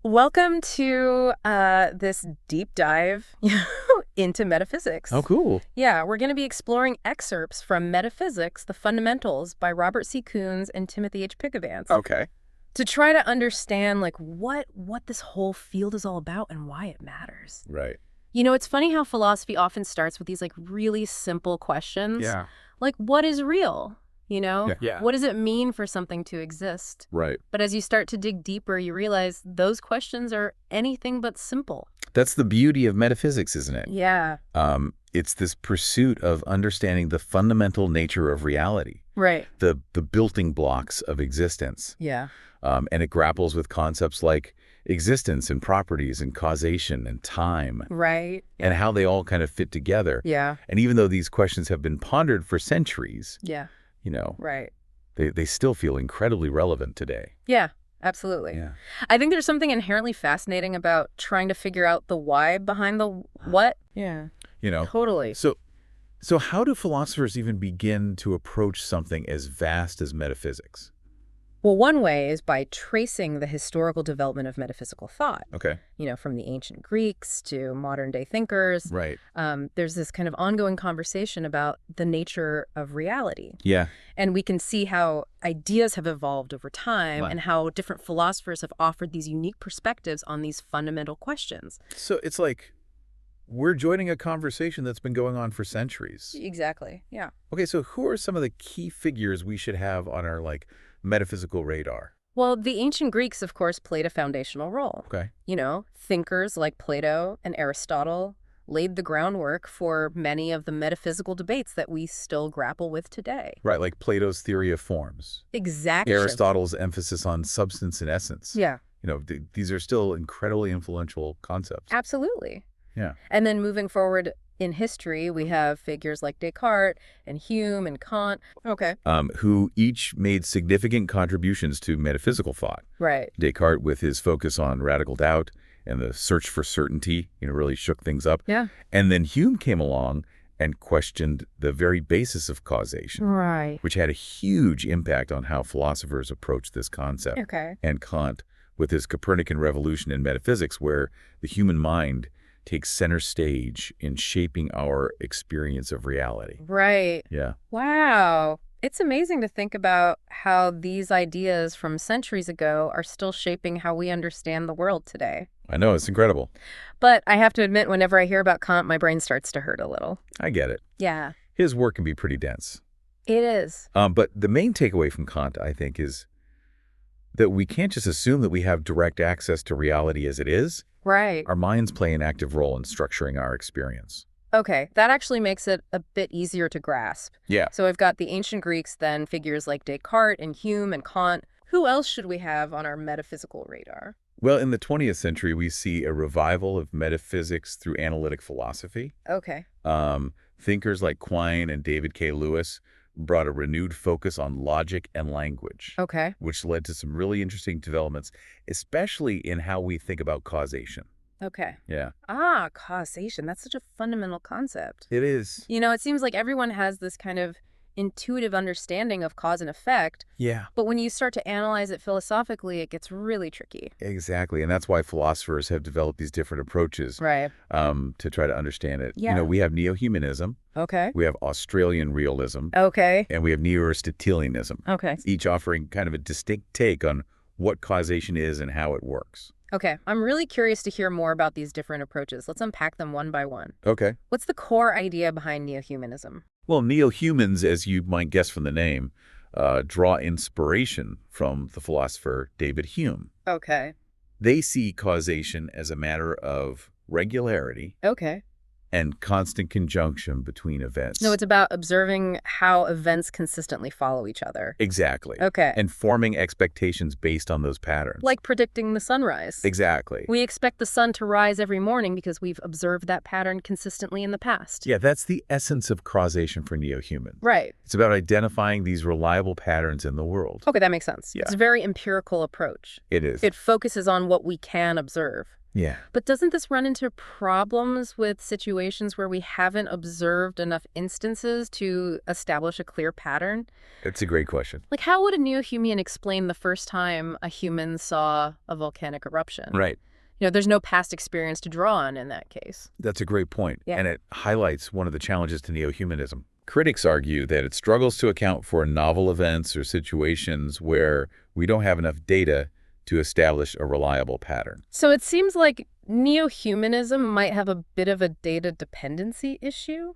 Welcome to this deep dive into metaphysics. Oh, cool. Yeah, we're going to be exploring excerpts from Metaphysics, the Fundamentals by Robert C. Koons and Timothy H. Pickavance Okay. to try to understand what this whole field is all about and why it matters. Right. You know, it's funny how philosophy often starts with these really simple questions. Yeah. Like, what is real? You know? Yeah. What does it mean for something to exist? Right. But as you start to dig deeper, you realize those questions are anything but simple. That's the beauty of metaphysics, isn't it? Yeah. It's this pursuit of understanding the fundamental nature of reality, Right. the building blocks of existence. Yeah. And it grapples with concepts like existence and properties and causation and time Right. and how they all kind of fit together. Yeah. And even though these questions have been pondered for centuries, Yeah. Right. they still feel incredibly relevant today. Yeah, absolutely. Yeah. I think there's something inherently fascinating about trying to figure out the why behind the what. Yeah. Totally. So how do philosophers even begin to approach something as vast as metaphysics? Well, one way is by tracing the historical development of metaphysical thought. Okay. From the ancient Greeks to modern-day thinkers. Right. There's this kind of ongoing conversation about the nature of reality. Yeah. And we can see how ideas have evolved over time and how different philosophers have offered these unique perspectives on these fundamental questions. So it's like we're joining a conversation that's been going on for centuries. Exactly. Yeah. Okay, so who are some of the key figures we should have on our metaphysical radar? Well, the ancient Greeks, of course, played a foundational role. Okay. Thinkers like Plato and Aristotle laid the groundwork for many of the metaphysical debates that we still grapple with today. Right, like Plato's theory of forms. Exactly. Aristotle's emphasis on substance and essence. Yeah. These are still incredibly influential concepts. Absolutely. Yeah. And then moving forward in history, we have figures like Descartes and Hume and Kant. Okay. Who each made significant contributions to metaphysical thought. Right. Descartes, with his focus on radical doubt and the search for certainty, really shook things up. Yeah. And then Hume came along and questioned the very basis of causation. Right. Which had a huge impact on how philosophers approached this concept. Okay. And Kant, with his Copernican revolution in metaphysics, where the human mind takes center stage in shaping our experience of reality. Right. Yeah. Wow. It's amazing to think about how these ideas from centuries ago are still shaping how we understand the world today. I know, it's incredible. But I have to admit, whenever I hear about Kant, my brain starts to hurt a little. I get it. Yeah. His work can be pretty dense. It is. But the main takeaway from Kant, I think, is that we can't just assume that we have direct access to reality as it is. Right. Our minds play an active role in structuring our experience. Okay, that actually makes it a bit easier to grasp. Yeah. So we've got the ancient Greeks, then figures like Descartes and Hume and Kant. Who else should we have on our metaphysical radar? Well, in the 20th century, we see a revival of metaphysics through analytic philosophy. Okay. Thinkers like Quine and David K. Lewis brought a renewed focus on logic and language. Okay. Which led to some really interesting developments, especially in how we think about causation. Okay. Yeah. Causation. That's such a fundamental concept. It is. It seems like everyone has this kind of intuitive understanding of cause and effect. Yeah. But when you start to analyze it philosophically, it gets really tricky. Exactly. And that's why philosophers have developed these different approaches Right. To try to understand it. Yeah. We have neo-humanism. Okay. We have Australian realism. Okay. And we have neo-Aristotelianism. Okay. Each offering kind of a distinct take on what causation is and how it works. Okay. I'm really curious to hear more about these different approaches. Let's unpack them one by one. Okay. What's the core idea behind neo-humanism? Well, neo-humans, as you might guess from the name, draw inspiration from the philosopher David Hume. Okay. They see causation as a matter of regularity Okay. and constant conjunction between events. No, it's about observing how events consistently follow each other. Exactly. Okay. And forming expectations based on those patterns. Like predicting the sunrise. Exactly. We expect the sun to rise every morning because we've observed that pattern consistently in the past. Yeah, that's the essence of causation for neo-humans. Right. It's about identifying these reliable patterns in the world. Okay, that makes sense. Yeah. It's a very empirical approach. It is. It focuses on what we can observe. Yeah. But doesn't this run into problems with situations where we haven't observed enough instances to establish a clear pattern? It's a great question. Like, how would a neo-Humean explain the first time a human saw a volcanic eruption? Right. There's no past experience to draw on in that case. That's a great point, Yeah. and it highlights one of the challenges to neo-humanism. Critics argue that it struggles to account for novel events or situations where we don't have enough data to establish a reliable pattern. So it seems like neo-humanism might have a bit of a data dependency issue?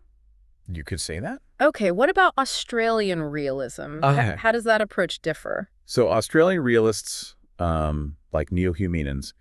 You could say that? Okay, what about Australian realism? Okay. How does that approach differ? So Australian realists, like neo-Humeans,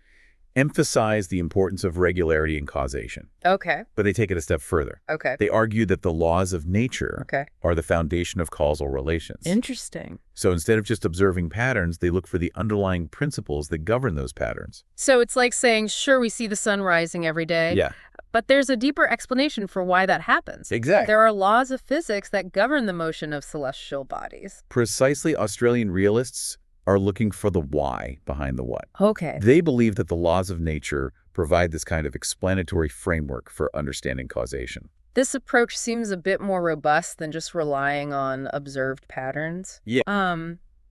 emphasize the importance of regularity and causation, Okay, but they take it a step further. okay, They argue that the laws of nature okay. are the foundation of causal relations. Interesting. So instead of just observing patterns, they look for the underlying principles that govern those patterns. So it's like saying, sure, we see the sun rising every day, Yeah, but there's a deeper explanation for why that happens. exactly. There are laws of physics that govern the motion of celestial bodies. Precisely, Australian realists are looking for the why behind the what. Okay. They believe that the laws of nature provide this kind of explanatory framework for understanding causation. This approach seems a bit more robust than just relying on observed patterns. Yeah.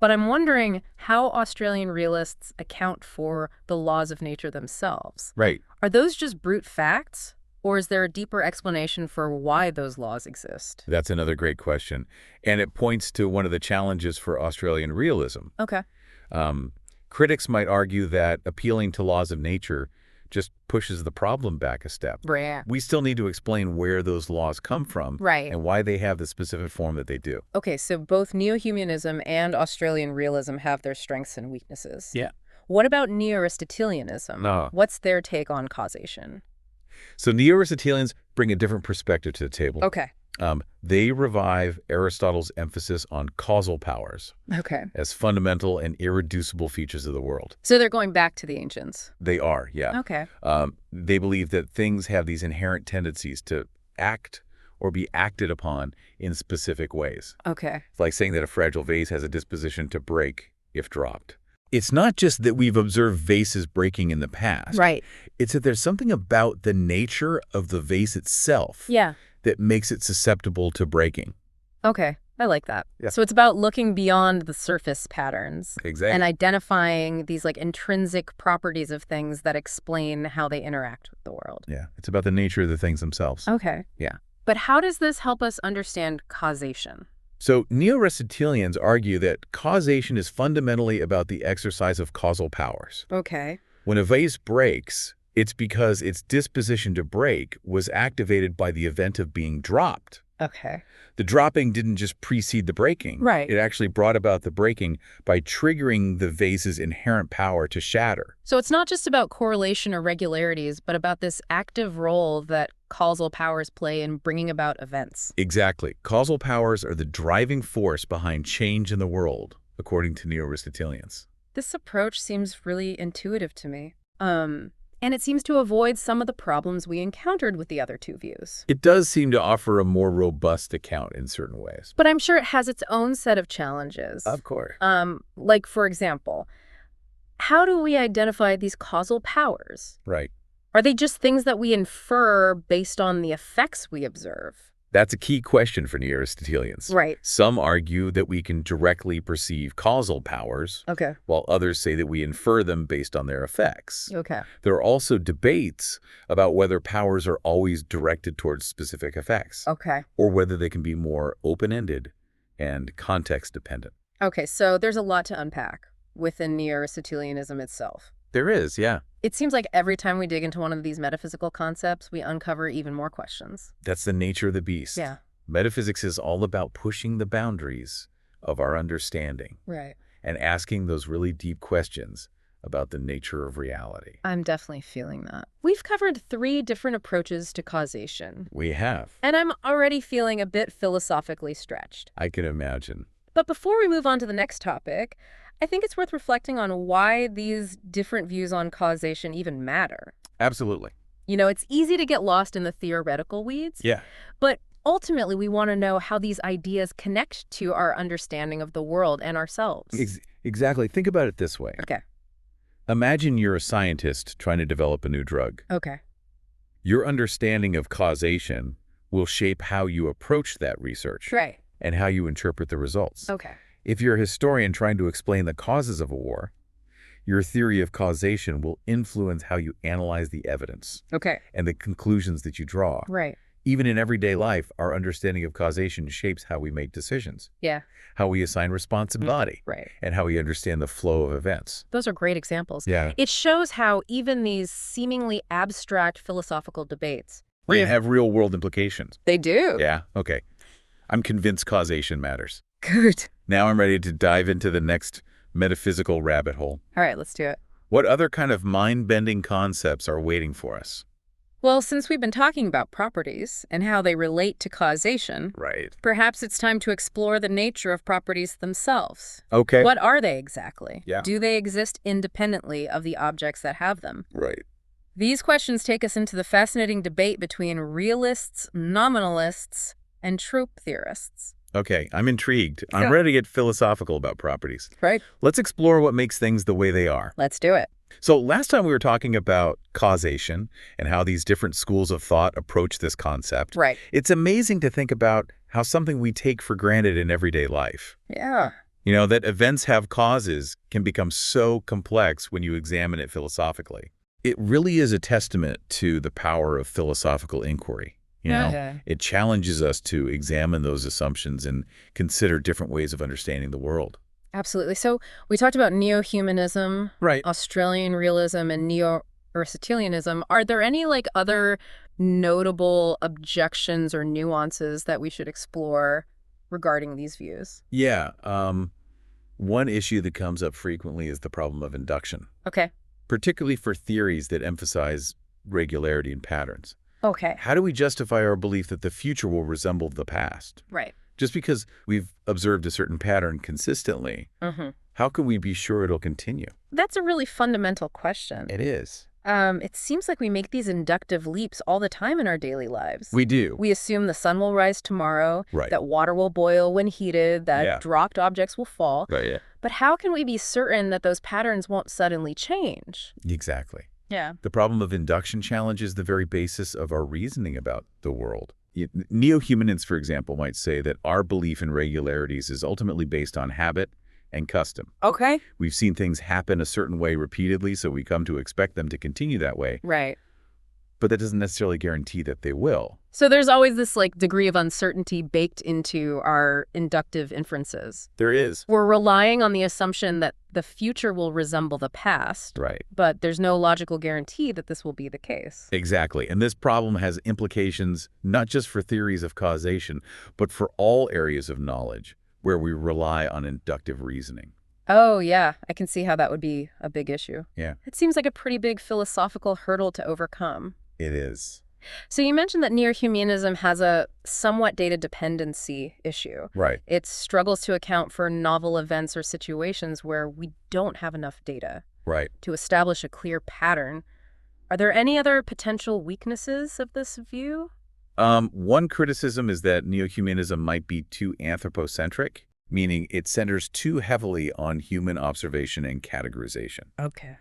But I'm wondering how Australian realists account for the laws of nature themselves. Right. Are those just brute facts, or is there a deeper explanation for why those laws exist? That's another great question. And it points to one of the challenges for Australian realism. Okay. Critics might argue that appealing to laws of nature just pushes the problem back a step. Right. We still need to explain where those laws come from Right. and why they have the specific form that they do. Okay, so both neo-Humanism and Australian realism have their strengths and weaknesses. Yeah. What about neo-Aristotelianism? No. What's their take on causation? So neo-Aristotelians bring a different perspective to the table. Okay. They revive Aristotle's emphasis on causal powers Okay. as fundamental and irreducible features of the world. So they're going back to the ancients. They are, yeah. Okay. They believe that things have these inherent tendencies to act or be acted upon in specific ways. Okay. It's like saying that a fragile vase has a disposition to break if dropped. It's not just that we've observed vases breaking in the past. Right. It's that there's something about the nature of the vase itself Yeah. that makes it susceptible to breaking. Okay. I like that. Yeah. So it's about looking beyond the surface patterns Exactly. and identifying these like intrinsic properties of things that explain how they interact with the world. Yeah, it's about the nature of the things themselves. Okay. Yeah. But how does this help us understand causation? So neo-Aristotelians argue that causation is fundamentally about the exercise of causal powers. Okay. When a vase breaks, it's because its disposition to break was activated by the event of being dropped. Okay. The dropping didn't just precede the breaking. Right. It actually brought about the breaking by triggering the vase's inherent power to shatter. So it's not just about correlation or regularities, but about this active role that causal powers play in bringing about events. Exactly. Causal powers are the driving force behind change in the world, according to neo-Aristotelians. This approach seems really intuitive to me. And it seems to avoid some of the problems we encountered with the other two views. It does seem to offer a more robust account in certain ways. But I'm sure it has its own set of challenges. Of course. Like, for example, how do we identify these causal powers? Right. Are they just things that we infer based on the effects we observe? That's a key question for neo-Aristotelians. Right. Some argue that we can directly perceive causal powers, Okay. while others say that we infer them based on their effects. Okay. There are also debates about whether powers are always directed towards specific effects, Okay. or whether they can be more open-ended and context-dependent. Okay, so there's a lot to unpack within neo-Aristotelianism itself. There is, yeah. It seems like every time we dig into one of these metaphysical concepts, we uncover even more questions. That's the nature of the beast. Yeah. Metaphysics is all about pushing the boundaries of our understanding Right. and asking those really deep questions about the nature of reality. I'm definitely feeling that. We've covered 3 different approaches to causation, We have. and I'm already feeling a bit philosophically stretched. I can imagine. But before we move on to the next topic, I think it's worth reflecting on why these different views on causation even matter. Absolutely. It's easy to get lost in the theoretical weeds, Yeah. but ultimately we want to know how these ideas connect to our understanding of the world and ourselves. Exactly. Think about it this way. Okay. Imagine you're a scientist trying to develop a new drug. Okay. Your understanding of causation will shape how you approach that research Right. and how you interpret the results. Okay. If you're a historian trying to explain the causes of a war, your theory of causation will influence how you analyze the evidence Okay. and the conclusions that you draw. Right. Even in everyday life, our understanding of causation shapes how we make decisions, Yeah. how we assign responsibility, Right. and how we understand the flow of events. Those are great examples. Yeah. It shows how even these seemingly abstract philosophical debates They have real-world implications. They do. Yeah, okay. I'm convinced causation matters. Good. Now I'm ready to dive into the next metaphysical rabbit hole. All right, let's do it. What other kind of mind-bending concepts are waiting for us? Well, since we've been talking about properties and how they relate to causation, Right. perhaps it's time to explore the nature of properties themselves. Okay. What are they exactly? Yeah. Do they exist independently of the objects that have them? Right. These questions take us into the fascinating debate between realists, nominalists, and truth theorists. Okay, I'm intrigued. Yeah. I'm ready to get philosophical about properties. Right. Let's explore what makes things the way they are. Let's do it. So last time we were talking about causation and how these different schools of thought approach this concept. Right. It's amazing to think about how something we take for granted in everyday life, Yeah. you know, that events have causes, can become so complex when you examine it philosophically. It really is a testament to the power of philosophical inquiry. You know, Okay. it challenges us to examine those assumptions and consider different ways of understanding the world. Absolutely. So we talked about neo-humanism, Right. Australian realism, and neo-Aristotelianism. Are there any other notable objections or nuances that we should explore regarding these views? Yeah. One issue that comes up frequently is the problem of induction, Okay. particularly for theories that emphasize regularity and patterns. Okay. How do we justify our belief that the future will resemble the past? Right. Just because we've observed a certain pattern consistently, Mm-hmm. how can we be sure it'll continue? That's a really fundamental question. It is. It seems like we make these inductive leaps all the time in our daily lives. We do. We assume the sun will rise tomorrow, Right. that water will boil when heated, that Yeah. dropped objects will fall. Right, yeah. But how can we be certain that those patterns won't suddenly change? Exactly. Yeah. The problem of induction challenges the very basis of our reasoning about the world. Neo-humanists, for example, might say that our belief in regularities is ultimately based on habit and custom. Okay. We've seen things happen a certain way repeatedly, so we come to expect them to continue that way. Right. But that doesn't necessarily guarantee that they will. So there's always this degree of uncertainty baked into our inductive inferences. There is. We're relying on the assumption that the future will resemble the past, Right. but there's no logical guarantee that this will be the case. Exactly. And this problem has implications not just for theories of causation, but for all areas of knowledge where we rely on inductive reasoning. Oh, yeah. I can see how that would be a big issue. Yeah. It seems like a pretty big philosophical hurdle to overcome. It is. So you mentioned that neo-humanism has a somewhat data dependency issue. Right. It struggles to account for novel events or situations where we don't have enough data Right. to establish a clear pattern. Are there any other potential weaknesses of this view? One criticism is that neo-humanism might be too anthropocentric, meaning it centers too heavily on human observation and categorization. Okay.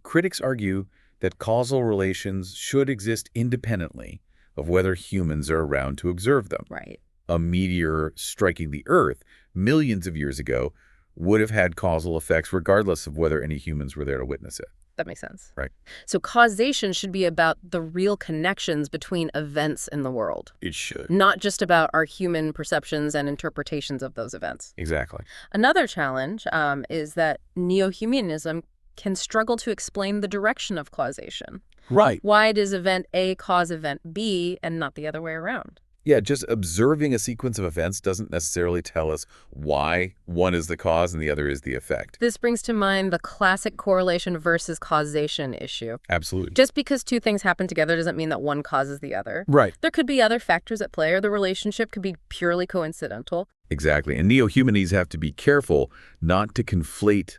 Critics argue that causal relations should exist independently of whether humans are around to observe them. Right. A meteor striking the Earth millions of years ago would have had causal effects regardless of whether any humans were there to witness it. That makes sense. Right. So causation should be about the real connections between events in the world, It should. not just about our human perceptions and interpretations of those events. Exactly. Another challenge is that neo-humanism can struggle to explain the direction of causation. Right. Why does event A cause event B and not the other way around? Yeah, just observing a sequence of events doesn't necessarily tell us why one is the cause and the other is the effect. This brings to mind the classic correlation versus causation issue. Absolutely. Just because two things happen together doesn't mean that one causes the other. Right. There could be other factors at play, or the relationship could be purely coincidental. Exactly. And neo-humanists have to be careful not to conflate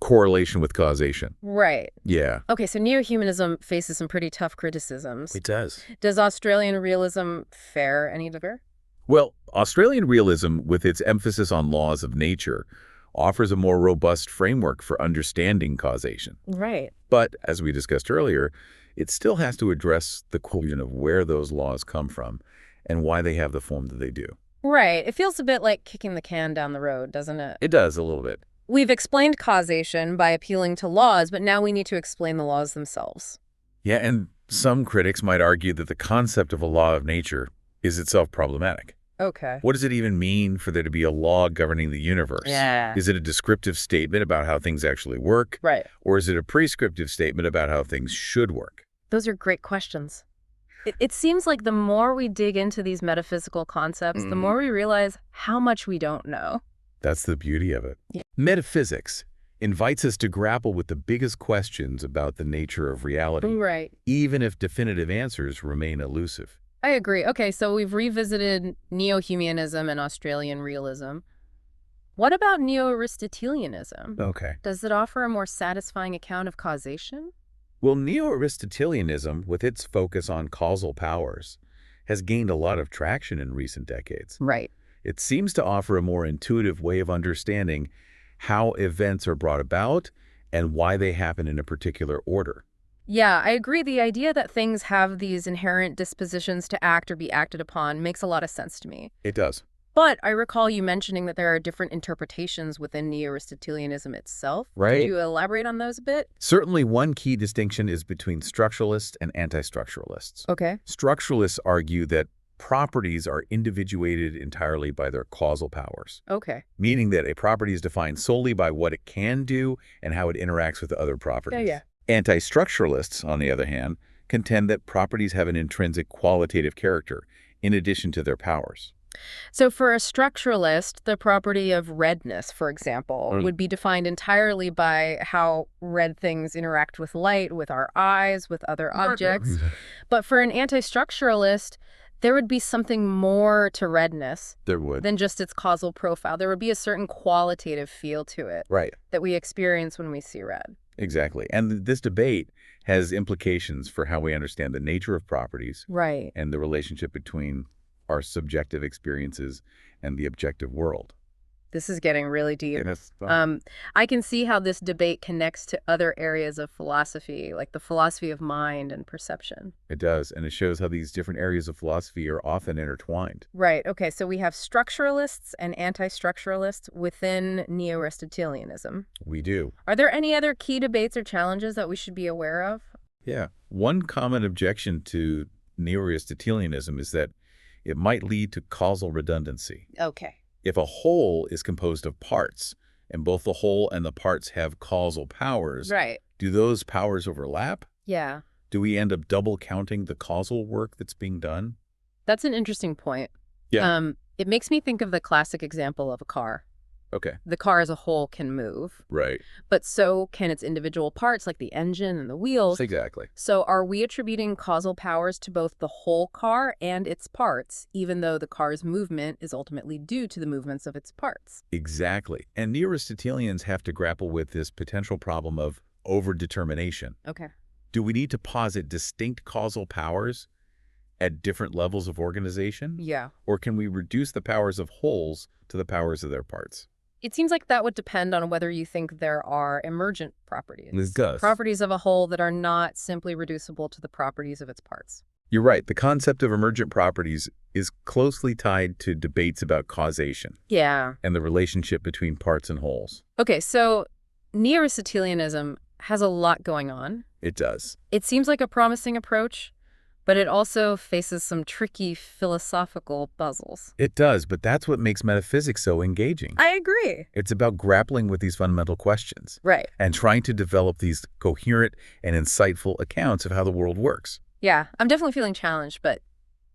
correlation with causation. Right. Yeah. Okay, so neo-humanism faces some pretty tough criticisms. It does. Does Australian realism fare any better? Well, Australian realism, with its emphasis on laws of nature, offers a more robust framework for understanding causation. Right. But, as we discussed earlier, it still has to address the question of where those laws come from and why they have the form that they do. Right. It feels a bit like kicking the can down the road, doesn't it? It does, a little bit. We've explained causation by appealing to laws, but now we need to explain the laws themselves. Yeah, and some critics might argue that the concept of a law of nature is itself problematic. Okay. What does it even mean for there to be a law governing the universe? Yeah. Is it a descriptive statement about how things actually work? Right. Or is it a prescriptive statement about how things should work? Those are great questions. It seems like the more we dig into these metaphysical concepts, the more we realize how much we don't know. That's the beauty of it. Yeah. Metaphysics invites us to grapple with the biggest questions about the nature of reality, Right. even if definitive answers remain elusive. I agree. Okay, so we've revisited neo-Humanism and Australian realism. What about neo-Aristotelianism? Okay. Does it offer a more satisfying account of causation? Well, neo-Aristotelianism, with its focus on causal powers, has gained a lot of traction in recent decades. Right. It seems to offer a more intuitive way of understanding how events are brought about and why they happen in a particular order. Yeah, I agree. The idea that things have these inherent dispositions to act or be acted upon makes a lot of sense to me. It does. But I recall you mentioning that there are different interpretations within neo-Aristotelianism itself. Right. Could you elaborate on those a bit? Certainly, one key distinction is between structuralists and anti-structuralists. Okay. Structuralists argue that properties are individuated entirely by their causal powers, Okay. meaning that a property is defined solely by what it can do and how it interacts with other properties. Yeah. Anti-structuralists, on the other hand, contend that properties have an intrinsic qualitative character in addition to their powers. So for a structuralist, the property of redness, for example, would be defined entirely by how red things interact with light, with our eyes, with other objects. But for an anti-structuralist, there would be something more to redness There would. than just its causal profile. There would be a certain qualitative feel to it Right. that we experience when we see red. Exactly. And this debate has implications for how we understand the nature of properties Right. and the relationship between our subjective experiences and the objective world. This is getting really deep. And that's fun. I can see how this debate connects to other areas of philosophy, like the philosophy of mind and perception. It does, and it shows how these different areas of philosophy are often intertwined. Right. Okay. So we have structuralists and anti-structuralists within neo-Aristotelianism. We do. Are there any other key debates or challenges that we should be aware of? Yeah. One common objection to neo-Aristotelianism is that it might lead to causal redundancy. Okay. If a whole is composed of parts, and both the whole and the parts have causal powers, Right. do those powers overlap? Yeah. Do we end up double counting the causal work that's being done? That's an interesting point. Yeah. It makes me think of the classic example of a car. Okay. The car as a whole can move, Right. but so can its individual parts like the engine and the wheels. Exactly. So are we attributing causal powers to both the whole car and its parts, even though the car's movement is ultimately due to the movements of its parts? Exactly. And neo-Aristotelians have to grapple with this potential problem of overdetermination. Okay. Do we need to posit distinct causal powers at different levels of organization? Yeah. Or can we reduce the powers of wholes to the powers of their parts? It seems like that would depend on whether you think there are emergent properties. It does. Properties of a whole that are not simply reducible to the properties of its parts. You're right. The concept of emergent properties is closely tied to debates about causation Yeah. and the relationship between parts and wholes. Okay, so neo-Aristotelianism has a lot going on. It does. It seems like a promising approach, but it also faces some tricky philosophical puzzles. It does, but that's what makes metaphysics so engaging. I agree. It's about grappling with these fundamental questions Right. and trying to develop these coherent and insightful accounts of how the world works. Yeah, I'm definitely feeling challenged, but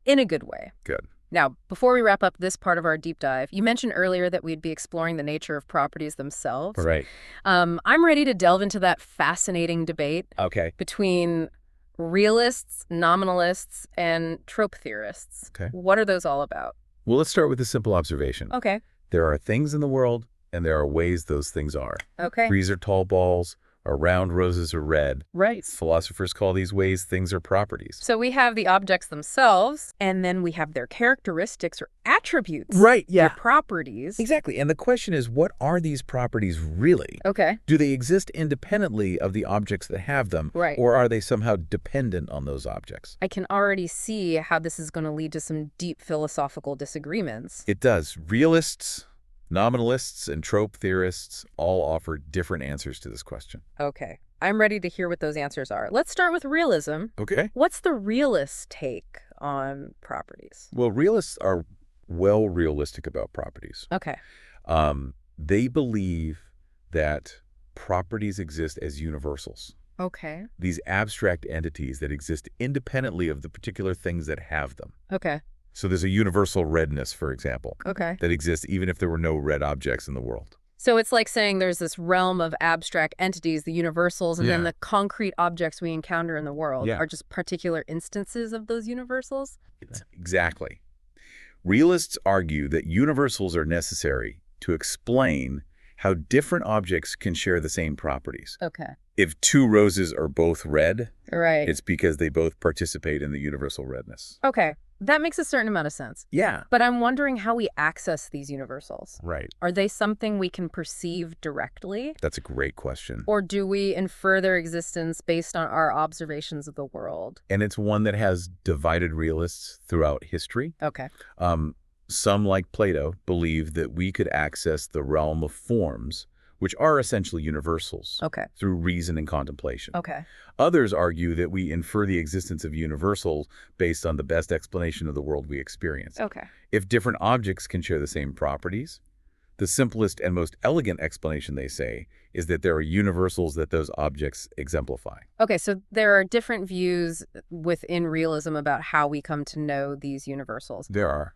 in a good way. Good. Now, before we wrap up this part of our deep dive, you mentioned earlier that we'd be exploring the nature of properties themselves. Right. I'm ready to delve into that fascinating debate Okay. between realists, nominalists, and trope theorists. Okay. What are those all about? Well, let's start with a simple observation. Okay. There are things in the world, and there are ways those things are. Okay. Trees are tall balls, Around roses are red. Right. Philosophers call these ways things are properties. So we have the objects themselves, and then we have their characteristics or attributes. Right, yeah. Their properties. Exactly. And the question is, what are these properties really? Okay. Do they exist independently of the objects that have them? Right. Or are they somehow dependent on those objects? I can already see how this is going to lead to some deep philosophical disagreements. It does. Realists, nominalists, and trope theorists all offer different answers to this question. Okay. I'm ready to hear what those answers are. Let's start with realism. Okay. What's the realist take on properties? Well, realists are well realistic about properties. Okay. They believe that properties exist as universals. Okay. These abstract entities that exist independently of the particular things that have them. Okay. So there's a universal redness, for example, Okay. that exists even if there were no red objects in the world. So it's like saying there's this realm of abstract entities, the universals, and then the concrete objects we encounter in the world are just particular instances of those universals? Exactly. Realists argue that universals are necessary to explain how different objects can share the same properties. Okay. If two roses are both red, Right. it's because they both participate in the universal redness. Okay. That makes a certain amount of sense. Yeah. But I'm wondering how we access these universals. Right. Are they something we can perceive directly? That's a great question. Or do we infer their existence based on our observations of the world? And it's one that has divided realists throughout history. Okay. Some, like Plato, believe that we could access the realm of forms, which are essentially universals, through reason and contemplation. Okay. Others argue that we infer the existence of universals based on the best explanation of the world we experience. Okay. If different objects can share the same properties, the simplest and most elegant explanation, they say, is that there are universals that those objects exemplify. Okay, so there are different views within realism about how we come to know these universals. There are.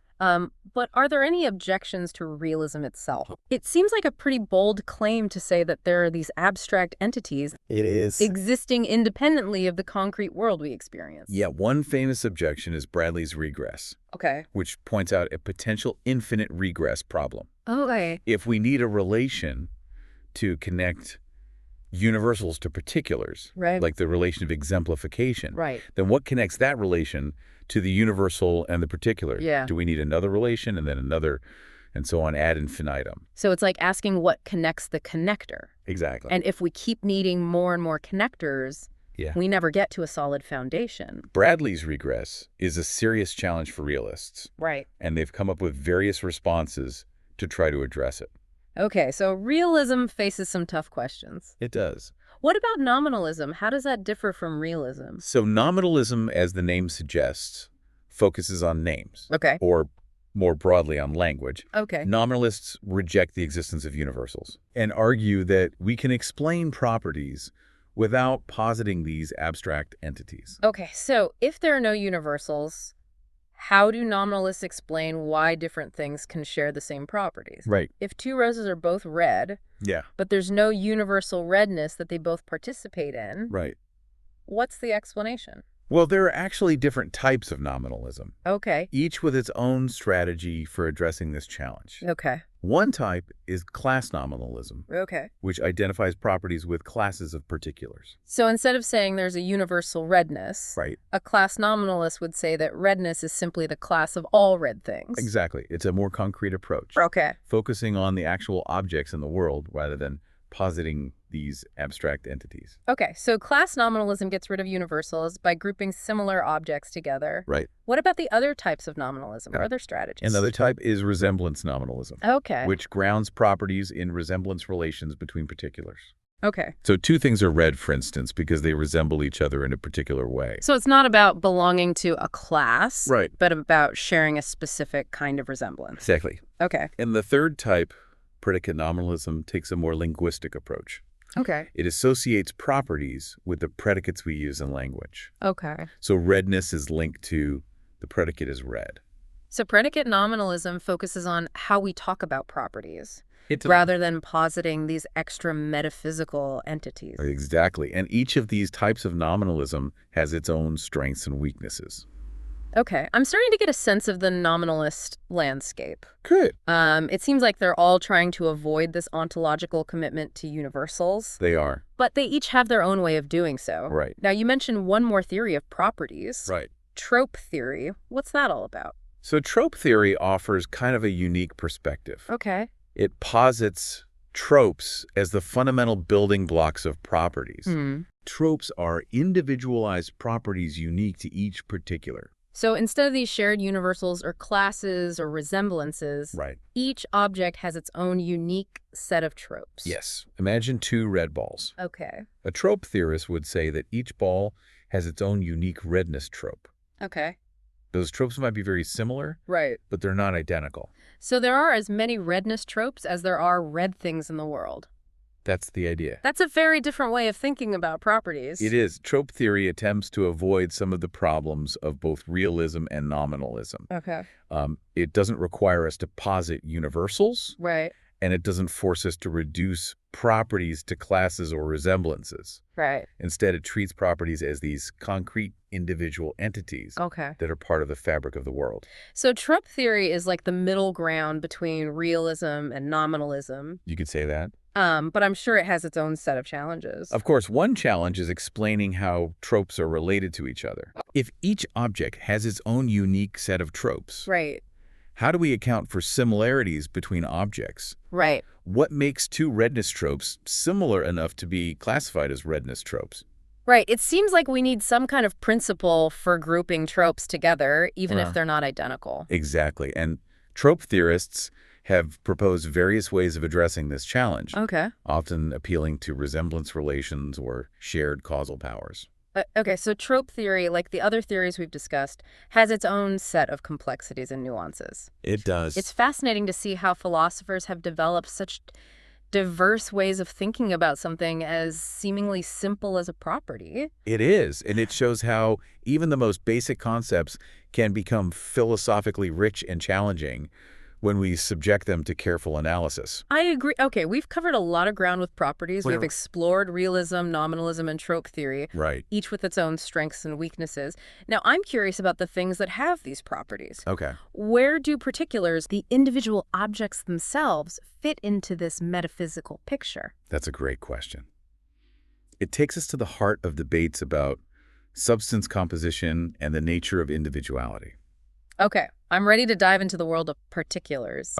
But are there any objections to realism itself? It seems like a pretty bold claim to say that there are these abstract entities existing independently of the concrete world we experience. Yeah, one famous objection is Bradley's regress, which points out a potential infinite regress problem. Okay. If we need a relation to connect universals to particulars, like the relation of exemplification, then what connects that relation to the universal and the particular? Do we need another relation and then another, and so on ad infinitum? So it's like asking what connects the connector. Exactly. And if we keep needing more and more connectors, we never get to a solid foundation. Bradley's regress is a serious challenge for realists. Right. And they've come up with various responses to try to address it. Okay, so realism faces some tough questions. It does. What about nominalism? How does that differ from realism? So nominalism, as the name suggests, focuses on names. Or more broadly on language. Nominalists reject the existence of universals and argue that we can explain properties without positing these abstract entities. Okay, so if there are no universals, how do nominalists explain why different things can share the same properties? Right. If two roses are both red, but there's no universal redness that they both participate in, what's the explanation? Well, there are actually different types of nominalism. Each with its own strategy for addressing this challenge. One type is class nominalism, which identifies properties with classes of particulars. So instead of saying there's a universal redness, a class nominalist would say that redness is simply the class of all red things. Exactly. It's a more concrete approach. Focusing on the actual objects in the world rather than positing these abstract entities. So class nominalism gets rid of universals by grouping similar objects together. What about the other types of nominalism? What are their strategies? Another type is resemblance nominalism, which grounds properties in resemblance relations between particulars. So two things are red, for instance, because they resemble each other in a particular way. So it's not about belonging to a class, but about sharing a specific kind of resemblance. Exactly. And the third type, predicate nominalism, takes a more linguistic approach. It associates properties with the predicates we use in language. So redness is linked to the predicate is red. So predicate nominalism focuses on how we talk about properties rather than positing these extra metaphysical entities. Exactly. And each of these types of nominalism has its own strengths and weaknesses. Okay. I'm starting to get a sense of the nominalist landscape. Good. It seems like they're all trying to avoid this ontological commitment to universals. They are. But they each have their own way of doing so. Right. Now, you mentioned one more theory of properties. Right. Trope theory. What's that all about? So trope theory offers kind of a unique perspective. Okay. It posits tropes as the fundamental building blocks of properties. Tropes are individualized properties unique to each particular. So instead of these shared universals or classes or resemblances, Right. each object has its own unique set of tropes. Yes. Imagine 2 red balls. Okay. A trope theorist would say that each ball has its own unique redness trope. Okay. Those tropes might be very similar, Right. but they're not identical. So there are as many redness tropes as there are red things in the world. That's the idea. That's a very different way of thinking about properties. It is. Trope theory attempts to avoid some of the problems of both realism and nominalism. Okay. It doesn't require us to posit universals. Right. And it doesn't force us to reduce properties to classes or resemblances. Right. Instead, it treats properties as these concrete individual entities that are part of the fabric of the world. So trope theory is like the middle ground between realism and nominalism. You could say that. But I'm sure it has its own set of challenges. Of course, one challenge is explaining how tropes are related to each other. If each object has its own unique set of tropes, right. How do we account for similarities between objects? Right. What makes 2 redness tropes similar enough to be classified as redness tropes? Right. It seems like we need some kind of principle for grouping tropes together, even if they're not identical. Exactly. And trope theorists have proposed various ways of addressing this challenge, often appealing to resemblance relations or shared causal powers. Okay, so trope theory, like the other theories we've discussed, has its own set of complexities and nuances. It does. It's fascinating to see how philosophers have developed such diverse ways of thinking about something as seemingly simple as a property. It is, and it shows how even the most basic concepts can become philosophically rich and challenging when we subject them to careful analysis. I agree. Okay, we've covered a lot of ground with properties. We've explored realism, nominalism, and trope theory, each with its own strengths and weaknesses. Now, I'm curious about the things that have these properties. Okay. Where do particulars, the individual objects themselves, fit into this metaphysical picture? That's a great question. It takes us to the heart of debates about substance composition and the nature of individuality. Okay, I'm ready to dive into the world of particulars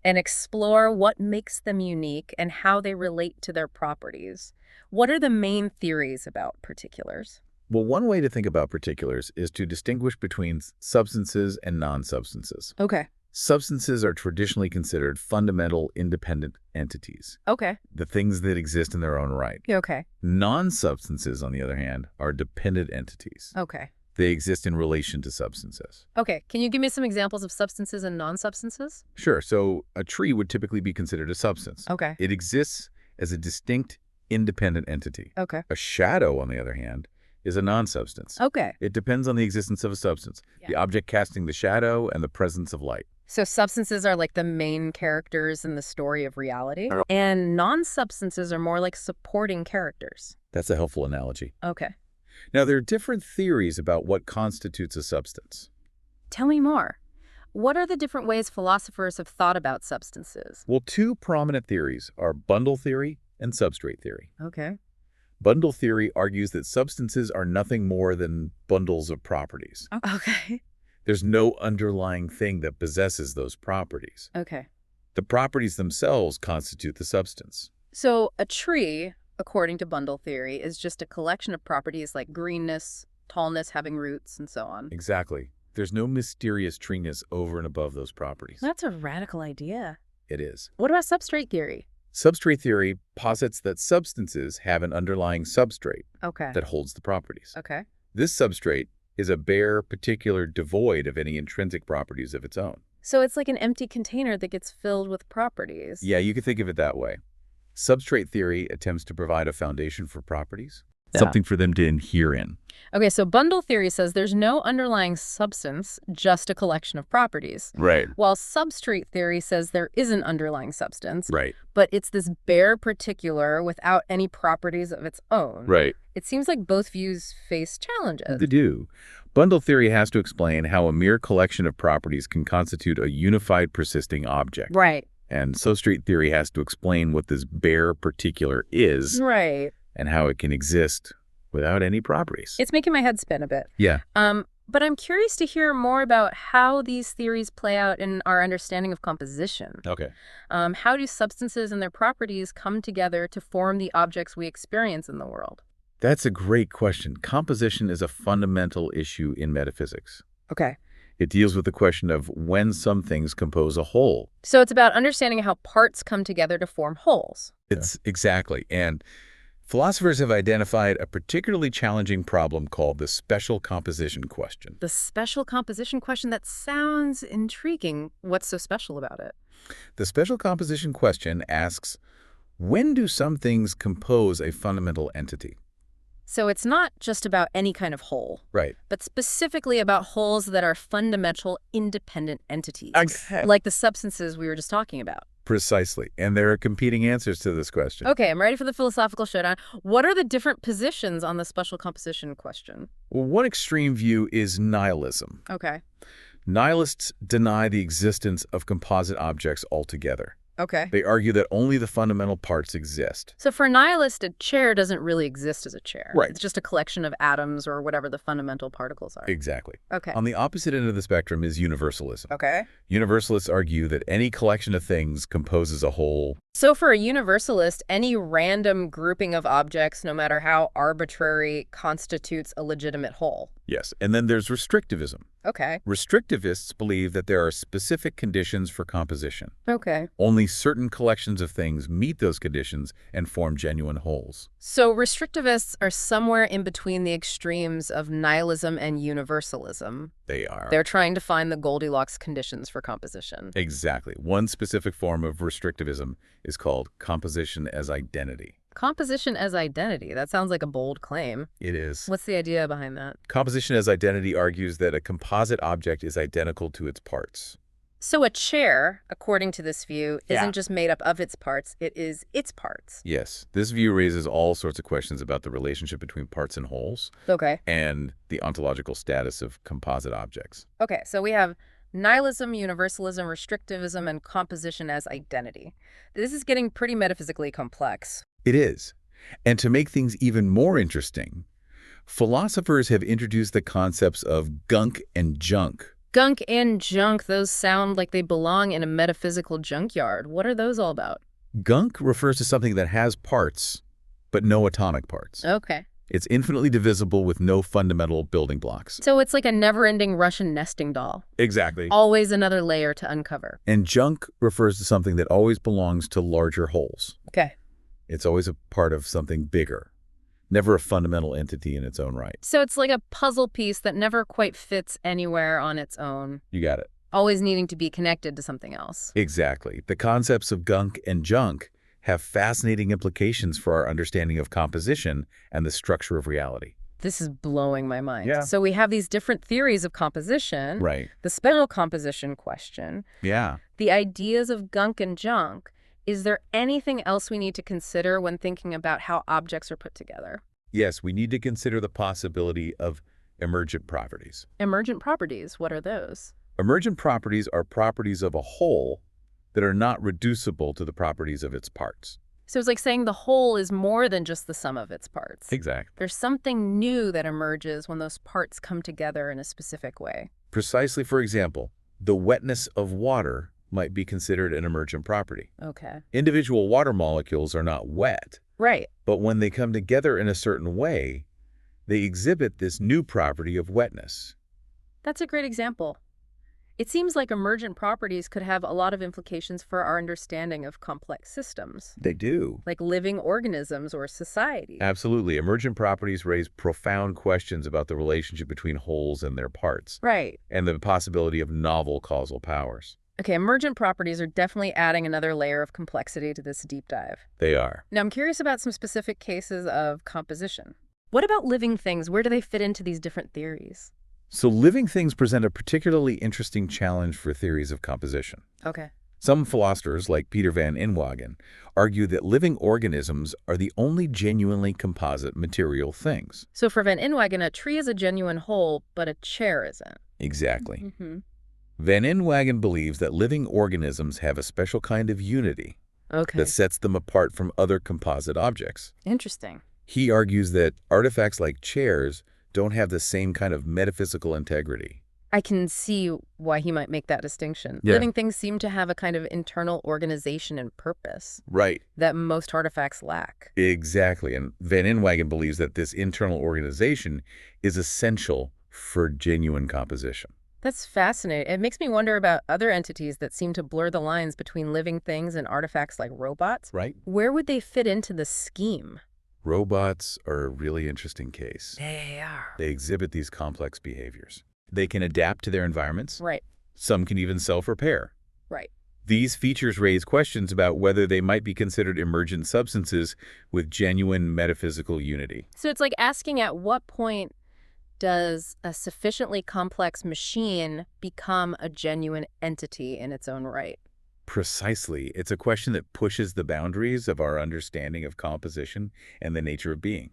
and explore what makes them unique and how they relate to their properties. What are the main theories about particulars? Well, one way to think about particulars is to distinguish between substances and non-substances. Okay. Substances are traditionally considered fundamental, independent entities. Okay. The things that exist in their own right. Okay. Non-substances, on the other hand, are dependent entities. Okay. They exist in relation to substances. Okay. Can you give me some examples of substances and non-substances? Sure. So a tree would typically be considered a substance. Okay. It exists as a distinct, independent entity. Okay. A shadow, on the other hand, is a non-substance. Okay. It depends on the existence of a substance, the object casting the shadow and the presence of light. So substances are like the main characters in the story of reality, and non-substances are more like supporting characters. That's a helpful analogy. Okay. Now, there are different theories about what constitutes a substance. Tell me more. What are the different ways philosophers have thought about substances? Well, 2 prominent theories are bundle theory and substrate theory. Okay. Bundle theory argues that substances are nothing more than bundles of properties. Okay. There's no underlying thing that possesses those properties. Okay. The properties themselves constitute the substance. So a tree, according to bundle theory, is just a collection of properties like greenness, tallness, having roots, and so on. Exactly. There's no mysterious treeness over and above those properties. That's a radical idea. It is. What about substrate theory? Substrate theory posits that substances have an underlying substrate that holds the properties. Okay. This substrate is a bare particular devoid of any intrinsic properties of its own. So it's like an empty container that gets filled with properties. Yeah, you could think of it that way. Substrate theory attempts to provide a foundation for properties, something for them to inhere in. Okay, so bundle theory says there's no underlying substance, just a collection of properties. Right. While substrate theory says there is an underlying substance. Right. But it's this bare particular without any properties of its own. Right. It seems like both views face challenges. They do. Bundle theory has to explain how a mere collection of properties can constitute a unified persisting object. Right. And so street theory has to explain what this bare particular is. Right. And how it can exist without any properties. It's making my head spin a bit. Yeah. But I'm curious to hear more about how these theories play out in our understanding of composition. Okay. How do substances and their properties come together to form the objects we experience in the world? That's a great question. Composition is a fundamental issue in metaphysics. Okay. It deals with the question of when some things compose a whole. So it's about understanding how parts come together to form wholes. It's exactly. And philosophers have identified a particularly challenging problem called the special composition question. The special composition question? That sounds intriguing. What's so special about it? The special composition question asks, when do some things compose a fundamental entity? So it's not just about any kind of whole. Right. But specifically about wholes that are fundamental, independent entities. Exactly. Like the substances we were just talking about. Precisely. And there are competing answers to this question. Okay, I'm ready for the philosophical showdown. What are the different positions on the special composition question? Well, one extreme view is nihilism. Okay. Nihilists deny the existence of composite objects altogether. Okay. They argue that only the fundamental parts exist. So for a nihilist, a chair doesn't really exist as a chair. Right. It's just a collection of atoms or whatever the fundamental particles are. Exactly. Okay. On the opposite end of the spectrum is universalism. Okay. Universalists argue that any collection of things composes a whole. So for a universalist, any random grouping of objects, no matter how arbitrary, constitutes a legitimate whole. Yes. And then there's restrictivism. Okay. Restrictivists believe that there are specific conditions for composition. Okay. Only certain collections of things meet those conditions and form genuine wholes. So restrictivists are somewhere in between the extremes of nihilism and universalism. They are. They're trying to find the Goldilocks conditions for composition. Exactly. One specific form of restrictivism is called composition as identity. Composition as identity. That sounds like a bold claim. It is. What's the idea behind that? Composition as identity argues that a composite object is identical to its parts. So a chair, according to this view, isn't just made up of its parts, it is its parts. Yes. This view raises all sorts of questions about the relationship between parts and wholes. Okay. And the ontological status of composite objects. Okay, so we have nihilism, universalism, restrictivism, and composition as identity. This is getting pretty metaphysically complex. It is. And to make things even more interesting, philosophers have introduced the concepts of gunk and junk. Gunk and junk, those sound like they belong in a metaphysical junkyard. What are those all about? Gunk refers to something that has parts, but no atomic parts. Okay. It's infinitely divisible with no fundamental building blocks. So it's like a never-ending Russian nesting doll. Exactly. Always another layer to uncover. And junk refers to something that always belongs to larger wholes. Okay. It's always a part of something bigger, never a fundamental entity in its own right. So it's like a puzzle piece that never quite fits anywhere on its own. You got it. Always needing to be connected to something else. Exactly. The concepts of gunk and junk have fascinating implications for our understanding of composition and the structure of reality. This is blowing my mind. Yeah. So we have these different theories of composition. Right. The special composition question. Yeah. The ideas of gunk and junk. Is there anything else we need to consider when thinking about how objects are put together? Yes, we need to consider the possibility of emergent properties. Emergent properties, what are those? Emergent properties are properties of a whole that are not reducible to the properties of its parts. So it's like saying the whole is more than just the sum of its parts. Exactly. There's something new that emerges when those parts come together in a specific way. Precisely, for example, the wetness of water might be considered an emergent property. Okay. Individual water molecules are not wet. Right. But when they come together in a certain way, they exhibit this new property of wetness. That's a great example. It seems like emergent properties could have a lot of implications for our understanding of complex systems. They do. Like living organisms or society. Absolutely. Emergent properties raise profound questions about the relationship between wholes and their parts. Right. And the possibility of novel causal powers. Okay, emergent properties are definitely adding another layer of complexity to this deep dive. They are. Now, I'm curious about some specific cases of composition. What about living things? Where do they fit into these different theories? So living things present a particularly interesting challenge for theories of composition. Okay. Some philosophers, like Peter van Inwagen, argue that living organisms are the only genuinely composite material things. So for van Inwagen, a tree is a genuine whole, but a chair isn't. Exactly. Van Inwagen believes that living organisms have a special kind of unity that sets them apart from other composite objects. Interesting. He argues that artifacts like chairs don't have the same kind of metaphysical integrity. I can see why he might make that distinction. Living things seem to have a kind of internal organization and purpose. Right. That most artifacts lack. Exactly. And van Inwagen believes that this internal organization is essential for genuine composition. That's fascinating. It makes me wonder about other entities that seem to blur the lines between living things and artifacts like robots. Right. Where would they fit into the scheme? Robots are a really interesting case. They are. They exhibit these complex behaviors. They can adapt to their environments. Right. Some can even self-repair. Right. These features raise questions about whether they might be considered emergent substances with genuine metaphysical unity. So it's like asking, at what point does a sufficiently complex machine become a genuine entity in its own right? Precisely. It's a question that pushes the boundaries of our understanding of composition and the nature of being.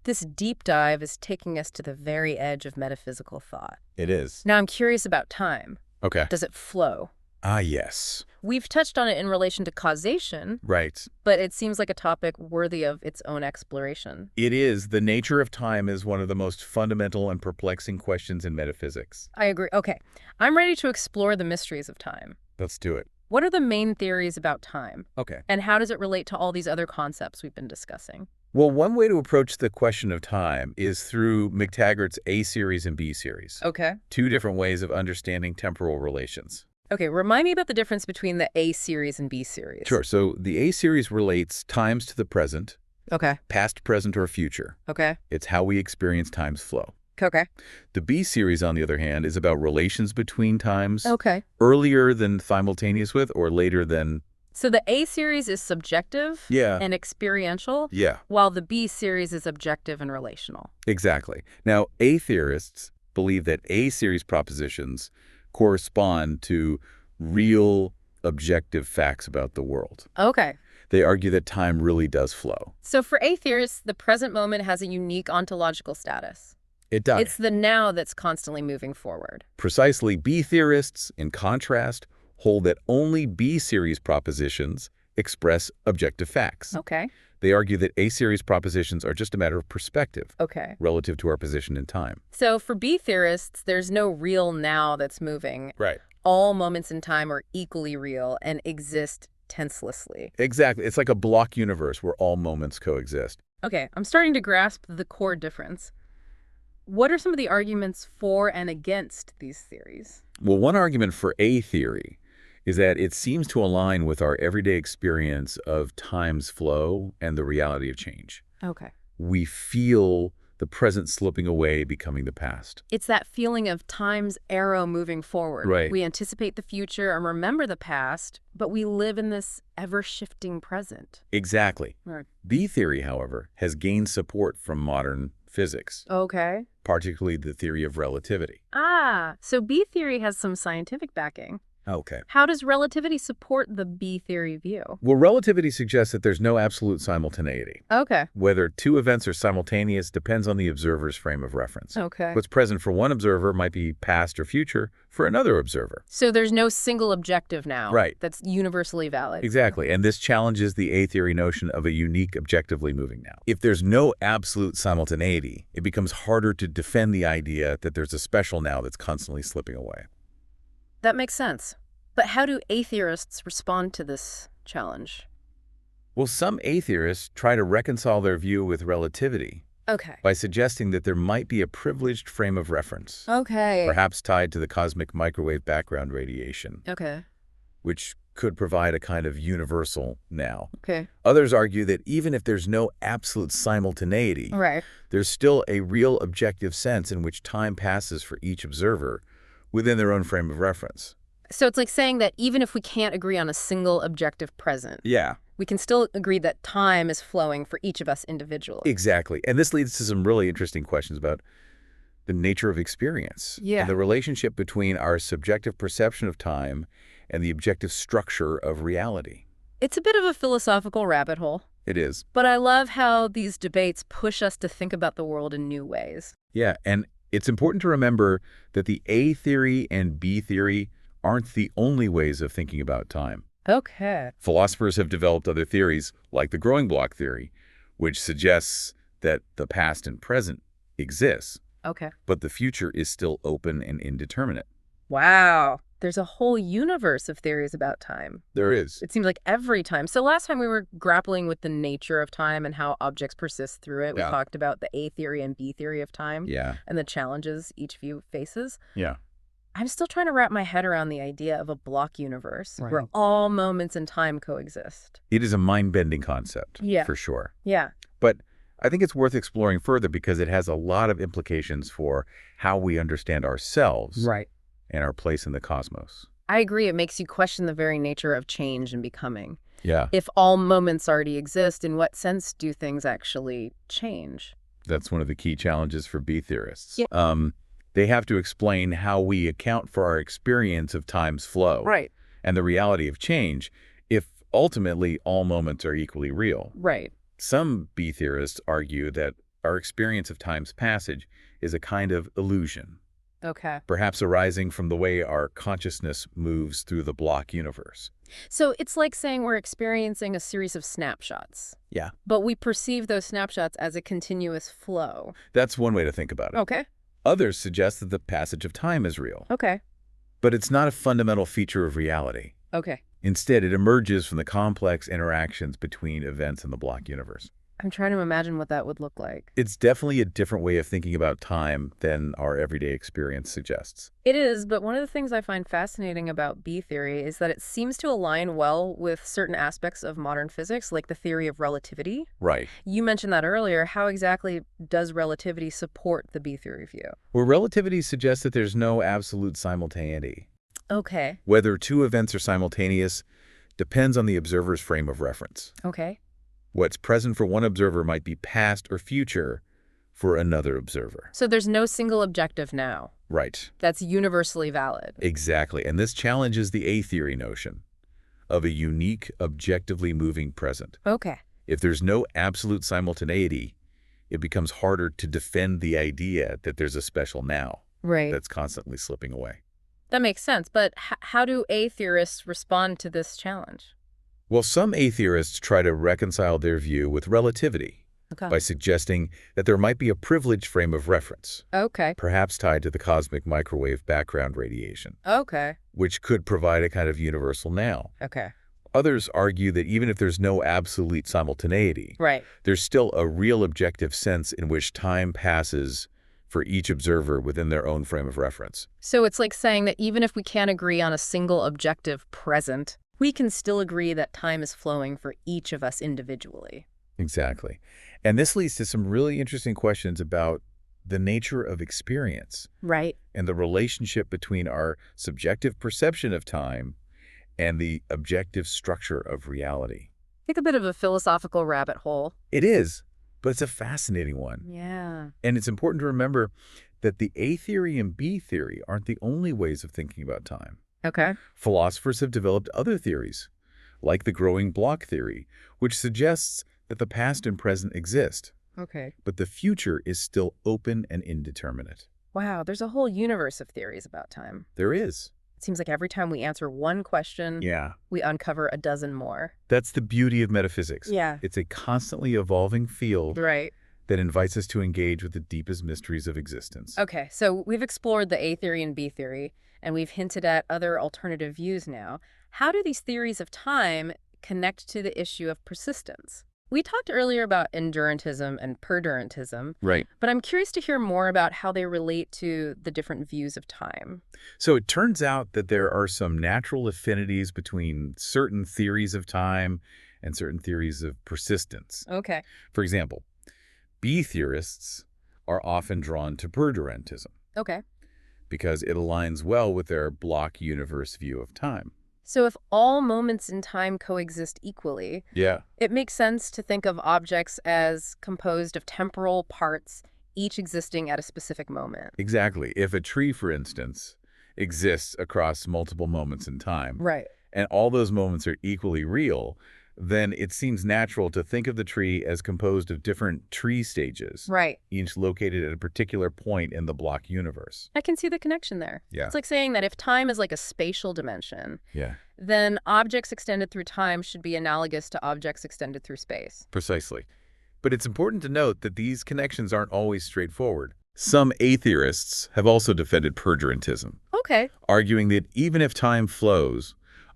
This deep dive is taking us to the very edge of metaphysical thought. It is. Now I'm curious about time. Okay. Does it flow? Ah, yes. We've touched on it in relation to causation. Right. But it seems like a topic worthy of its own exploration. It is. The nature of time is one of the most fundamental and perplexing questions in metaphysics. I agree. Okay. I'm ready to explore the mysteries of time. Let's do it. What are the main theories about time? Okay. And how does it relate to all these other concepts we've been discussing? Well, one way to approach the question of time is through McTaggart's A series and B series. Okay. Two different ways of understanding temporal relations. Okay, remind me about the difference between the A series and B series. Sure. So the A series relates times to the present, past, present, or future. Okay. It's how we experience time's flow. Okay. The B series, on the other hand, is about relations between times. Okay. Earlier than simultaneous with or later than. So the A series is subjective and experiential, while the B series is objective and relational. Exactly. Now, A theorists believe that A series propositions correspond to real, objective facts about the world. Okay. They argue that time really does flow. So for A theorists, the present moment has a unique ontological status. It does. It's the now that's constantly moving forward. Precisely. B theorists, in contrast, hold that only B-series propositions express objective facts. Okay. They argue that A-series propositions are just a matter of perspective relative to our position in time. So for B theorists, there's no real now that's moving. Right. All moments in time are equally real and exist tenselessly. Exactly. It's like a block universe where all moments coexist. Okay, I'm starting to grasp the core difference. What are some of the arguments for and against these theories? Well, one argument for A theory is that it seems to align with our everyday experience of time's flow and the reality of change. Okay. We feel the present slipping away, becoming the past. It's that feeling of time's arrow moving forward. Right. We anticipate the future and remember the past, but we live in this ever-shifting present. Exactly. Right. B theory, however, has gained support from modern physics. Okay. Particularly the theory of relativity. Ah, so B theory has some scientific backing. Okay. How does relativity support the B theory view? Well, relativity suggests that there's no absolute simultaneity. Okay. Whether two events are simultaneous depends on the observer's frame of reference. Okay. What's present for one observer might be past or future for another observer. So there's no single objective now. Right. That's universally valid. Exactly. And this challenges the A theory notion of a unique, objectively moving now. If there's no absolute simultaneity, it becomes harder to defend the idea that there's a special now that's constantly slipping away. That makes sense. But how do atheorists respond to this challenge? Well, some atheorists try to reconcile their view with relativity by suggesting that there might be a privileged frame of reference, perhaps tied to the cosmic microwave background radiation, which could provide a kind of universal now. Others argue that even if there's no absolute simultaneity, there's still a real objective sense in which time passes for each observer within their own frame of reference. So it's like saying that even if we can't agree on a single objective present, we can still agree that time is flowing for each of us individually. Exactly. And this leads to some really interesting questions about the nature of experience and the relationship between our subjective perception of time and the objective structure of reality. It's a bit of a philosophical rabbit hole. It is. But I love how these debates push us to think about the world in new ways. Yeah, and it's important to remember that the A theory and B theory aren't the only ways of thinking about time. Okay. Philosophers have developed other theories, like the growing block theory, which suggests that the past and present exists, Okay. but the future is still open and indeterminate. Wow. There's a whole universe of theories about time. There is. It seems like every time. So last time we were grappling with the nature of time and how objects persist through it. We talked about the A theory and B theory of time and the challenges each view faces. Yeah. I'm still trying to wrap my head around the idea of a block universe where all moments in time coexist. It is a mind-bending concept, for sure. Yeah. But I think it's worth exploring further because it has a lot of implications for how we understand ourselves and our place in the cosmos. I agree. It makes you question the very nature of change and becoming. Yeah. If all moments already exist, in what sense do things actually change? That's one of the key challenges for B theorists. Yeah. They have to explain how we account for our experience of time's flow and the reality of change if ultimately all moments are equally real. Right. Some B theorists argue that our experience of time's passage is a kind of illusion, perhaps arising from the way our consciousness moves through the block universe. So it's like saying we're experiencing a series of snapshots. Yeah. But we perceive those snapshots as a continuous flow. That's one way to think about it. Okay. Others suggest that the passage of time is real. Okay. But it's not a fundamental feature of reality. Okay. Instead, it emerges from the complex interactions between events in the block universe. I'm trying to imagine what that would look like. It's definitely a different way of thinking about time than our everyday experience suggests. It is, but one of the things I find fascinating about B theory is that it seems to align well with certain aspects of modern physics, like the theory of relativity. Right. You mentioned that earlier. How exactly does relativity support the B theory view? Well, relativity suggests that there's no absolute simultaneity. Okay. Whether two events are simultaneous depends on the observer's frame of reference. Okay. What's present for one observer might be past or future for another observer. So there's no single objective now. Right. That's universally valid. Exactly. And this challenges the A theory notion of a unique, objectively moving present. Okay. If there's no absolute simultaneity, it becomes harder to defend the idea that there's a special now that's constantly slipping away. That makes sense. But how do A theorists respond to this challenge? Well, some A theorists try to reconcile their view with relativity by suggesting that there might be a privileged frame of reference, perhaps tied to the cosmic microwave background radiation, which could provide a kind of universal now. Others argue that even if there's no absolute simultaneity, there's still a real objective sense in which time passes for each observer within their own frame of reference. So it's like saying that even if we can't agree on a single objective present, we can still agree that time is flowing for each of us individually. Exactly. And this leads to some really interesting questions about the nature of experience. And the relationship between our subjective perception of time and the objective structure of reality. It's a bit of a philosophical rabbit hole. It is, but it's a fascinating one. Yeah. And it's important to remember that the A theory and B theory aren't the only ways of thinking about time. Philosophers have developed other theories, like the growing block theory, which suggests that the past and present exist, but the future is still open and indeterminate. Wow, there's a whole universe of theories about time. There is. It seems like every time we answer one question, we uncover a dozen more. That's the beauty of metaphysics. Yeah. It's a constantly evolving field that invites us to engage with the deepest mysteries of existence. Okay, so we've explored the A theory and B theory, and we've hinted at other alternative views now. How do these theories of time connect to the issue of persistence? We talked earlier about endurantism and perdurantism, but I'm curious to hear more about how they relate to the different views of time. So it turns out that there are some natural affinities between certain theories of time and certain theories of persistence. For example, B theorists are often drawn to perdurantism. Because it aligns well with their block universe view of time. So if all moments in time coexist equally, it makes sense to think of objects as composed of temporal parts, each existing at a specific moment. Exactly. If a tree, for instance, exists across multiple moments in time, Right. and all those moments are equally real, then it seems natural to think of the tree as composed of different tree stages, Right. each located at a particular point in the block universe. I can see the connection there. Yeah. It's like saying that if time is like a spatial dimension, Yeah. then objects extended through time should be analogous to objects extended through space. Precisely. But it's important to note that these connections aren't always straightforward. Some atheorists have also defended perdurantism, Okay. arguing that even if time flows,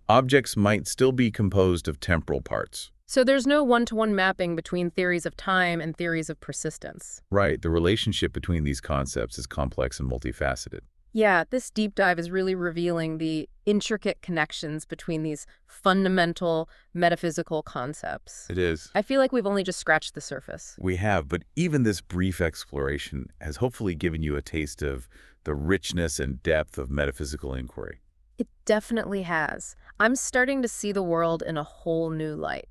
objects might still be composed of temporal parts. So there's no one-to-one mapping between theories of time and theories of persistence. Right, the relationship between these concepts is complex and multifaceted. Yeah, this deep dive is really revealing the intricate connections between these fundamental metaphysical concepts. It is. I feel like we've only just scratched the surface. We have, but even this brief exploration has hopefully given you a taste of the richness and depth of metaphysical inquiry. It definitely has. I'm starting to see the world in a whole new light.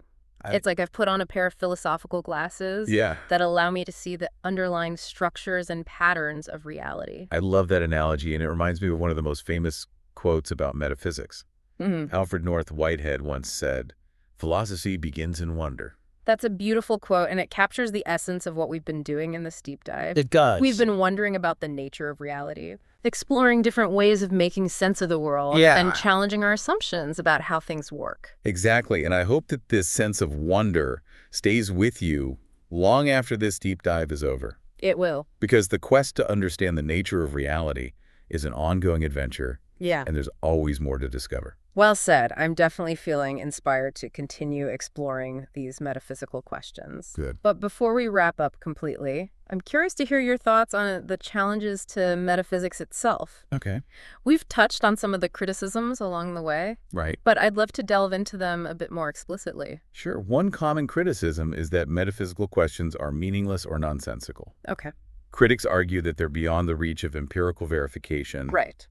It's like I've put on a pair of philosophical glasses that allow me to see the underlying structures and patterns of reality. I love that analogy, and it reminds me of one of the most famous quotes about metaphysics. Alfred North Whitehead once said, "Philosophy begins in wonder." That's a beautiful quote, and it captures the essence of what we've been doing in this deep dive. It does. We've been wondering about the nature of reality, exploring different ways of making sense of the world, and challenging our assumptions about how things work. Exactly, and I hope that this sense of wonder stays with you long after this deep dive is over. It will. Because the quest to understand the nature of reality is an ongoing adventure, and there's always more to discover. Well said. I'm definitely feeling inspired to continue exploring these metaphysical questions. Good. But before we wrap up completely, I'm curious to hear your thoughts on the challenges to metaphysics itself. Okay. We've touched on some of the criticisms along the way. Right. But I'd love to delve into them a bit more explicitly. Sure. One common criticism is that metaphysical questions are meaningless or nonsensical. Okay. Critics argue that they're beyond the reach of empirical verification. Right.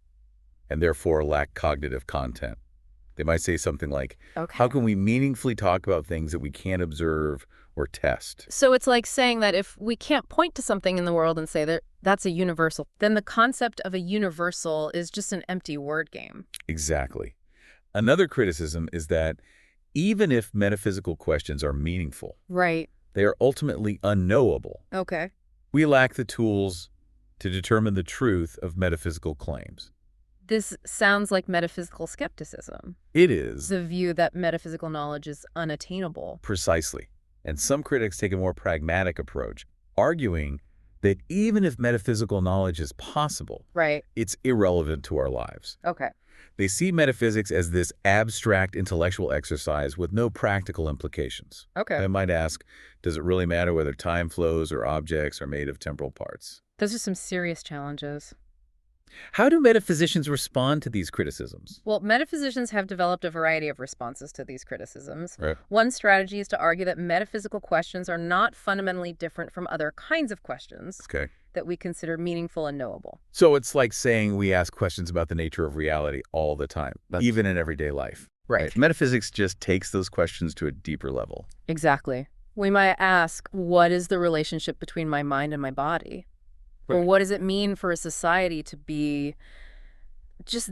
And therefore lack cognitive content. They might say something like, how can we meaningfully talk about things that we can't observe or test? So it's like saying that if we can't point to something in the world and say that that's a universal, then the concept of a universal is just an empty word game. Exactly. Another criticism is that even if metaphysical questions are meaningful, they are ultimately unknowable. Okay. We lack the tools to determine the truth of metaphysical claims. This sounds like metaphysical skepticism. It is. The view that metaphysical knowledge is unattainable. Precisely. And some critics take a more pragmatic approach, arguing that even if metaphysical knowledge is possible, it's irrelevant to our lives. Okay. They see metaphysics as this abstract intellectual exercise with no practical implications. Okay. I might ask, does it really matter whether time flows or objects are made of temporal parts? Those are some serious challenges. How do metaphysicians respond to these criticisms? Well, metaphysicians have developed a variety of responses to these criticisms. Right. One strategy is to argue that metaphysical questions are not fundamentally different from other kinds of questions that we consider meaningful and knowable. So it's like saying we ask questions about the nature of reality all the time, even in everyday life. Right. Metaphysics just takes those questions to a deeper level. Exactly. We might ask, what is the relationship between my mind and my body? Or what does it mean for a society to be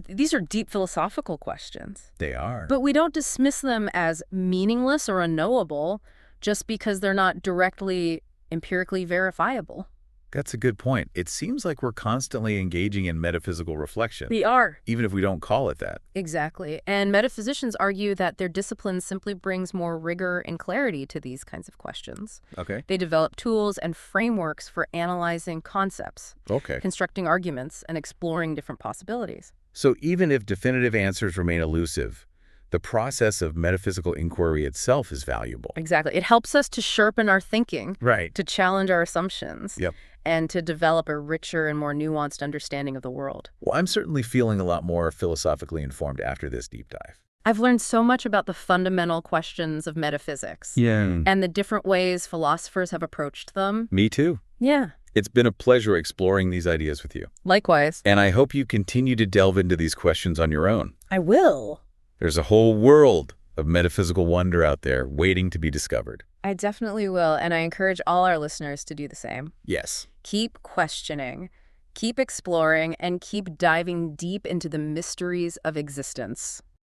these are deep philosophical questions. They are. But we don't dismiss them as meaningless or unknowable just because they're not directly empirically verifiable. That's a good point. It seems like we're constantly engaging in metaphysical reflection. We are. Even if we don't call it that. Exactly. And metaphysicians argue that their discipline simply brings more rigor and clarity to these kinds of questions. Okay. They develop tools and frameworks for analyzing concepts, constructing arguments, and exploring different possibilities. So even if definitive answers remain elusive, the process of metaphysical inquiry itself is valuable. Exactly. It helps us to sharpen our thinking, to challenge our assumptions, and to develop a richer and more nuanced understanding of the world. Well, I'm certainly feeling a lot more philosophically informed after this deep dive. I've learned so much about the fundamental questions of metaphysics and the different ways philosophers have approached them. Me too. Yeah. It's been a pleasure exploring these ideas with you. Likewise. And I hope you continue to delve into these questions on your own. I will. There's a whole world of metaphysical wonder out there waiting to be discovered. I definitely will, and I encourage all our listeners to do the same. Yes. Keep questioning, Keep exploring and keep diving deep into the mysteries of existence.